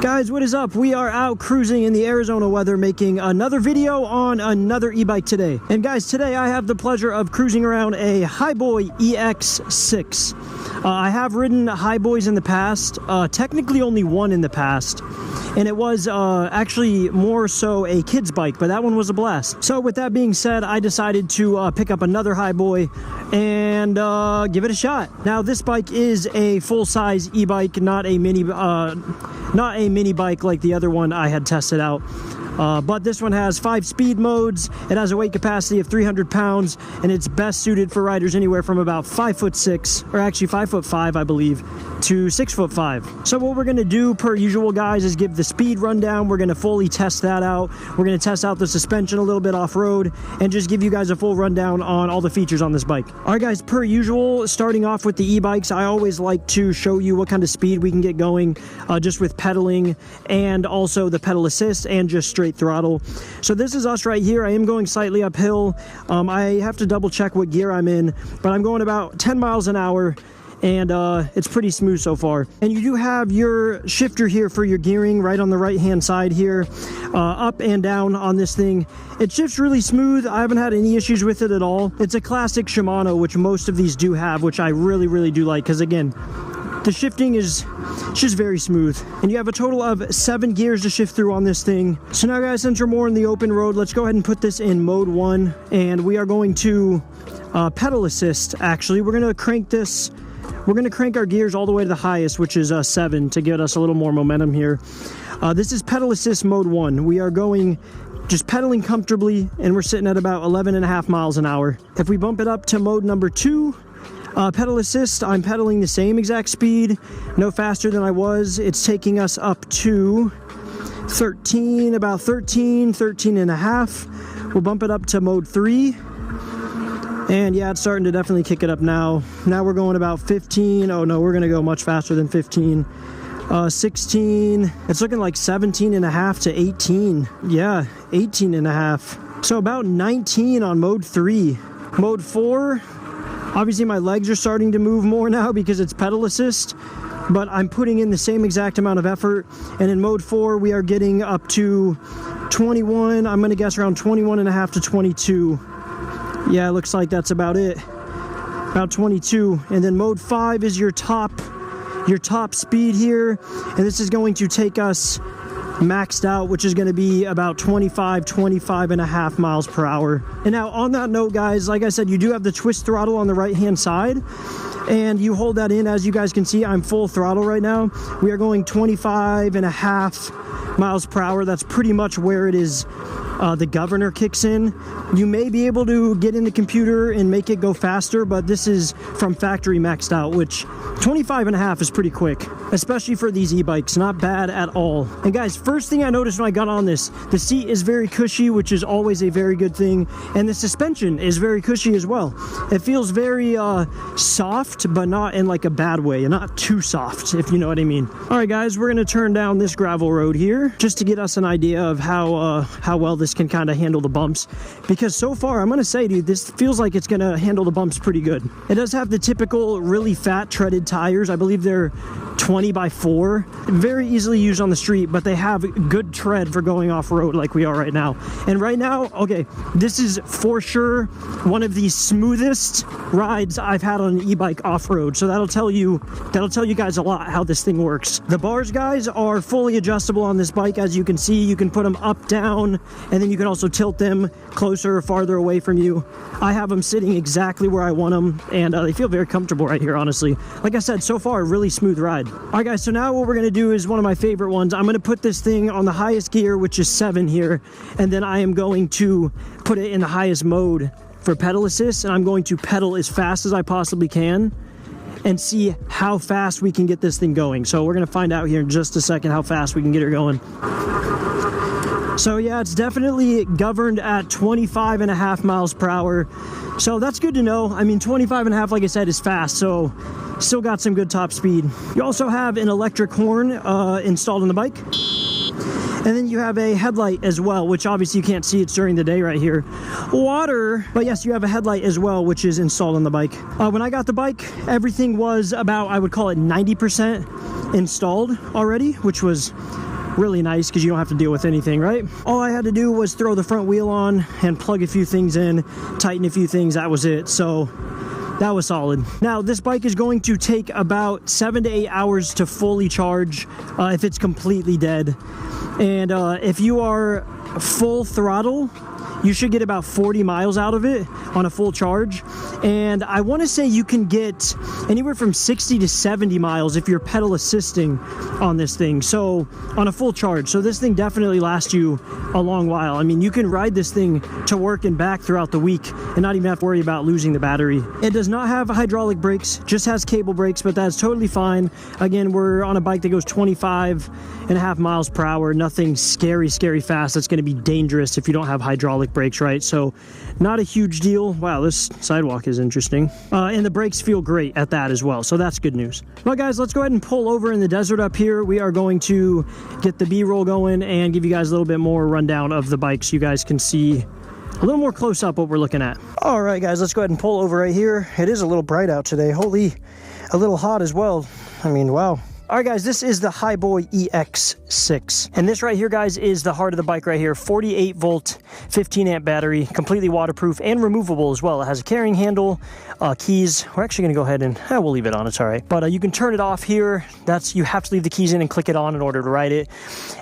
Guys, what is up? We are out cruising in the Arizona weather, making another video on another e-bike today. And guys, today I have the pleasure of cruising around a Hiboy EX6. I have ridden Hiboys in the past, technically only one in the past. And it was actually more so a kid's bike, but that one was a blast. So with that being said, I decided to pick up another Hiboy and give it a shot. Now this bike is a full-size e-bike, not a mini bike like the other one I had tested out. But this one has 5 speed modes, it has a weight capacity of 300 pounds, and it's best suited for riders anywhere from about 5'6", or actually 5'5", I believe, to 6'5". So what we're going to do per usual, guys, is give the speed rundown. We're going to fully test that out. We're going to test out the suspension a little bit off-road, and just give you guys a full rundown on all the features on this bike. Alright guys, per usual, starting off with the e-bikes, I always like to show you what kind of speed we can get going, just with pedaling, and also the pedal assist, and just straight throttle. So this is us right here. I am going slightly uphill. I have to double check what gear I'm in, but I'm going about 10 miles an hour, and it's pretty smooth so far. And you do have your shifter here for your gearing right on the right hand side here, up and down on this thing. It shifts really smooth. I haven't had any issues with it at all. It's a classic Shimano, which most of these do have, which I really do like, because again, the shifting is just very smooth. And you have a total of 7 gears to shift through on this thing. So now guys, since we're more in the open road, let's go ahead and put this in mode 1, and we are going to pedal assist. Actually, we're going to crank this. We're going to crank our gears all the way to the highest, which is 7, to get us a little more momentum here. This is pedal assist mode 1. We are going just pedaling comfortably, and we're sitting at about 11.5 miles an hour. If we bump it up to mode number 2, pedal assist, I'm pedaling the same exact speed, no faster than I was. It's taking us up to 13, about 13 and a half. We'll bump it up to mode 3. And yeah, it's starting to definitely kick it up now. Now we're going about 15. Oh no, we're gonna go much faster than 15. 16. It's looking like 17 and a half to 18. Yeah, 18 and a half. So about 19 on mode 3. Mode 4. Obviously my legs are starting to move more now because it's pedal assist, but I'm putting in the same exact amount of effort. And in mode 4, we are getting up to 21. I'm going to guess around 21 and a half to 22. Yeah, it looks like that's about it. About 22. And then mode 5 is your top speed here. And this is going to take us maxed out, which is going to be about 25 and a half miles per hour. And now on that note, guys, like I said, you do have the twist throttle on the right hand side, and you hold that in. As you guys can see, I'm full throttle right now. We are going 25 and a half miles per hour. That's pretty much where it is. The governor kicks in. You may be able to get in the computer and make it go faster, but this is from factory maxed out, which 25 and a half is pretty quick, especially for these e-bikes. Not bad at all. And guys, first thing I noticed when I got on this, the seat is very cushy, which is always a very good thing, and the suspension is very cushy as well. It feels very soft, but not in like a bad way, and not too soft, if you know what I mean. All right guys, we're gonna turn down this gravel road here just to get us an idea of how well this can kind of handle the bumps, because so far I'm gonna say, dude, this feels like it's gonna handle the bumps pretty good. It does have the typical really fat treaded tires. I believe they're 20x4, very easily used on the street, but they have good tread for going off-road like we are right now. And right now, okay, this is for sure one of the smoothest rides I've had on an e-bike off-road, so that'll tell you guys a lot how this thing works. The bars, guys, are fully adjustable on this bike. As you can see, you can put them up, down, and then you can also tilt them closer or farther away from you. I have them sitting exactly where I want them, and they feel very comfortable right here, honestly. Like I said, so far, a really smooth ride. All right, guys, so now what we're going to do is one of my favorite ones. I'm going to put this thing on the highest gear, which is 7 here, and then I am going to put it in the highest mode for pedal assist, and I'm going to pedal as fast as I possibly can and see how fast we can get this thing going. So we're going to find out here in just a second how fast we can get her going. So yeah, it's definitely governed at 25 and a half miles per hour. So that's good to know. I mean, 25 and a half, like I said, is fast. So still got some good top speed. You also have an electric horn installed on the bike. And then you have a headlight as well, which obviously you can't see, it's during the day right here. Water, but yes, you have a headlight as well, which is installed on the bike. When I got the bike, everything was about, I would call it 90% installed already, which was really nice because you don't have to deal with anything, right? All I had to do was throw the front wheel on and plug a few things in, tighten a few things, that was it. So that was solid. Now, this bike is going to take about 7 to 8 hours to fully charge if it's completely dead. And if you are full throttle, you should get about 40 miles out of it on a full charge. And I want to say you can get anywhere from 60 to 70 miles if you're pedal assisting on this thing. So on a full charge. So this thing definitely lasts you a long while. I mean, you can ride this thing to work and back throughout the week and not even have to worry about losing the battery. It does not have hydraulic brakes, just has cable brakes, but that's totally fine. Again, we're on a bike that goes 25.5 miles per hour. Nothing scary fast. That's going to be dangerous if you don't have hydraulic brakes, right? So not a huge deal. Wow, this sidewalk is interesting. And the brakes feel great at that as well. So that's good news. Well, guys, let's go ahead and pull over in the desert up here. We are going to get the B-roll going and give you guys a little bit more rundown of the bike so you guys can see a little more close up what we're looking at. All right, guys, let's go ahead and pull over right here. It is a little bright out today. Holy, a little hot as well. I mean, wow. All right, guys, this is the Hiboy EX6. And this right here, guys, is the heart of the bike right here. 48 volt, 15 amp battery, completely waterproof and removable as well. It has a carrying handle, keys. We're actually gonna go ahead and, we'll leave it on, it's all right. But you can turn it off here. You have to leave the keys in and click it on in order to ride it.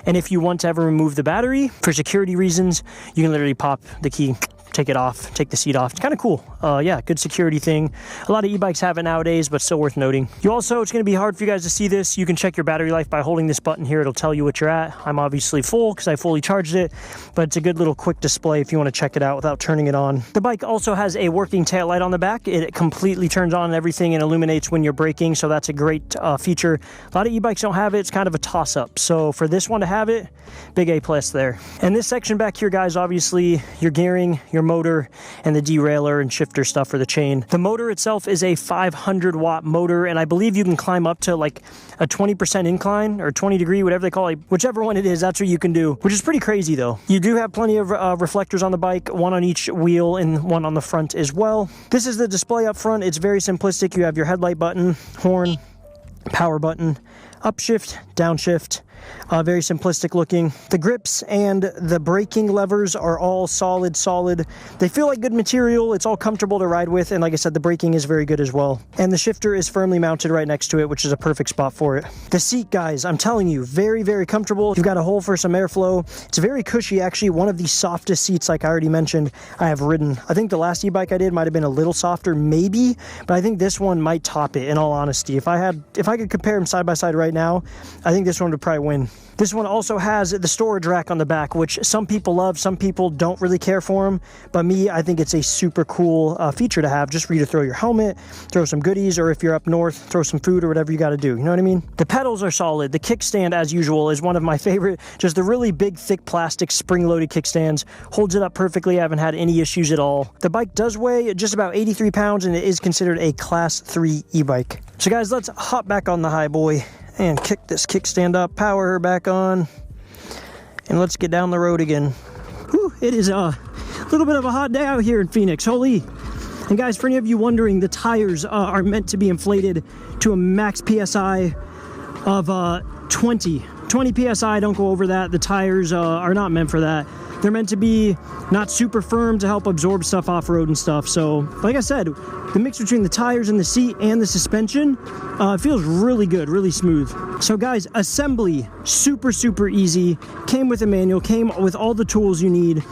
And if you want to ever remove the battery for security reasons, you can literally pop the key, take it off, take the seat off. It's kind of cool. Yeah, good security thing. A lot of e-bikes have it nowadays, but still worth noting. You also, it's going to be hard for you guys to see this. You can check your battery life by holding this button here. It'll tell you what you're at. I'm obviously full because I fully charged it, but it's a good little quick display if you want to check it out without turning it on. The bike also has a working tail light on the back. It completely turns on and everything and illuminates when you're braking, so that's a great feature. A lot of e-bikes don't have it. It's kind of a toss-up. So for this one to have it, big A+ there. And this section back here, guys, obviously your gearing, your motor, and the derailleur and shifter stuff for the chain. The motor itself is a 500 watt motor, and I believe you can climb up to like a 20% incline or 20 degree, whatever they call it. Whichever one it is, that's what you can do, which is pretty crazy though. You do have plenty of reflectors on the bike, one on each wheel and one on the front as well. This is the display up front. It's very simplistic. You have your headlight button, horn, power button, upshift, downshift. Very simplistic looking. The grips and the braking levers are all solid. They feel like good material. It's all comfortable to ride with, and like I said, the braking is very good as well. And the shifter is firmly mounted right next to it, which is a perfect spot for it. The seat, guys, I'm telling you, very comfortable. You've got a hole for some airflow. It's very cushy, actually. One of the softest seats, like I already mentioned, I have ridden. I think the last e-bike I did might have been a little softer, maybe, but I think this one might top it, in all honesty. If I could compare them side by side right now, I think this one would probably win. This one also has the storage rack on the back, which some people love, some people don't really care for them. But me, I think it's a super cool feature to have, just for you to throw your helmet, throw some goodies, or if you're up north, throw some food or whatever you got to do. You know what I mean? The pedals are solid. The kickstand, as usual, is one of my favorite. Just the really big, thick plastic spring-loaded kickstands. Holds it up perfectly. I haven't had any issues at all. The bike does weigh just about 83 pounds, and it is considered a Class 3 e-bike. So guys, let's hop back on the Hiboy and kick this kickstand up, power her back on, and let's get down the road again. Whew, it is a little bit of a hot day out here in Phoenix, holy. And guys, for any of you wondering, the tires are meant to be inflated to a max PSI of 20 PSI. Don't go over that. The tires are not meant for that. They're meant to be not super firm to help absorb stuff off-road and stuff. So, like I said, the mix between the tires and the seat and the suspension feels really good, really smooth. So guys, assembly, super easy. Came with a manual, came with all the tools you need.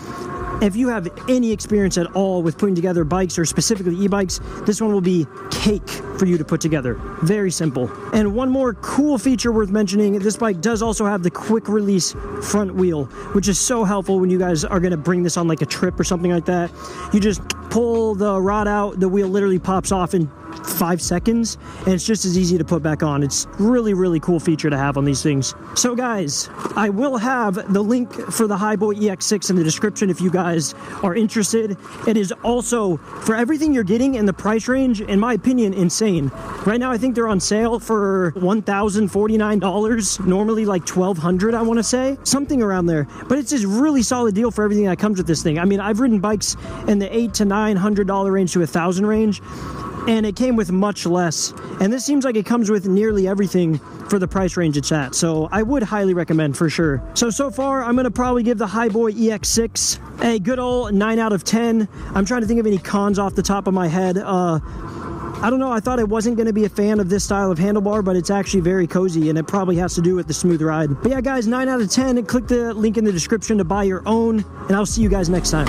If you have any experience at all with putting together bikes, or specifically e-bikes, this one will be cake for you to put together. Very simple. And one more cool feature worth mentioning, this bike does also have the quick release front wheel, which is so helpful when you guys are gonna bring this on like a trip or something like that. You just pull the rod out, the wheel literally pops off in 5 seconds, and it's just as easy to put back on. It's really cool feature to have on these things. So guys, I will have the link for the Hiboy EX6 in the description if you guys are interested. It is also, for everything you're getting in the price range, in my opinion, insane. Right now I think they're on sale for $1,049, normally like $1,200, I want to say, something around there. But it's this really solid deal for everything that comes with this thing. I mean, I've ridden bikes in the $800 to $900 range to $1,000 range. and it came with much less. And this seems like it comes with nearly everything for the price range it's at. So I would highly recommend for sure. So far, I'm going to probably give the Hiboy EX6 a good old 9 out of 10. I'm trying to think of any cons off the top of my head. I don't know, I thought I wasn't going to be a fan of this style of handlebar, but it's actually very cozy, and it probably has to do with the smooth ride. But yeah, guys, 9 out of 10. Click the link in the description to buy your own, and I'll see you guys next time.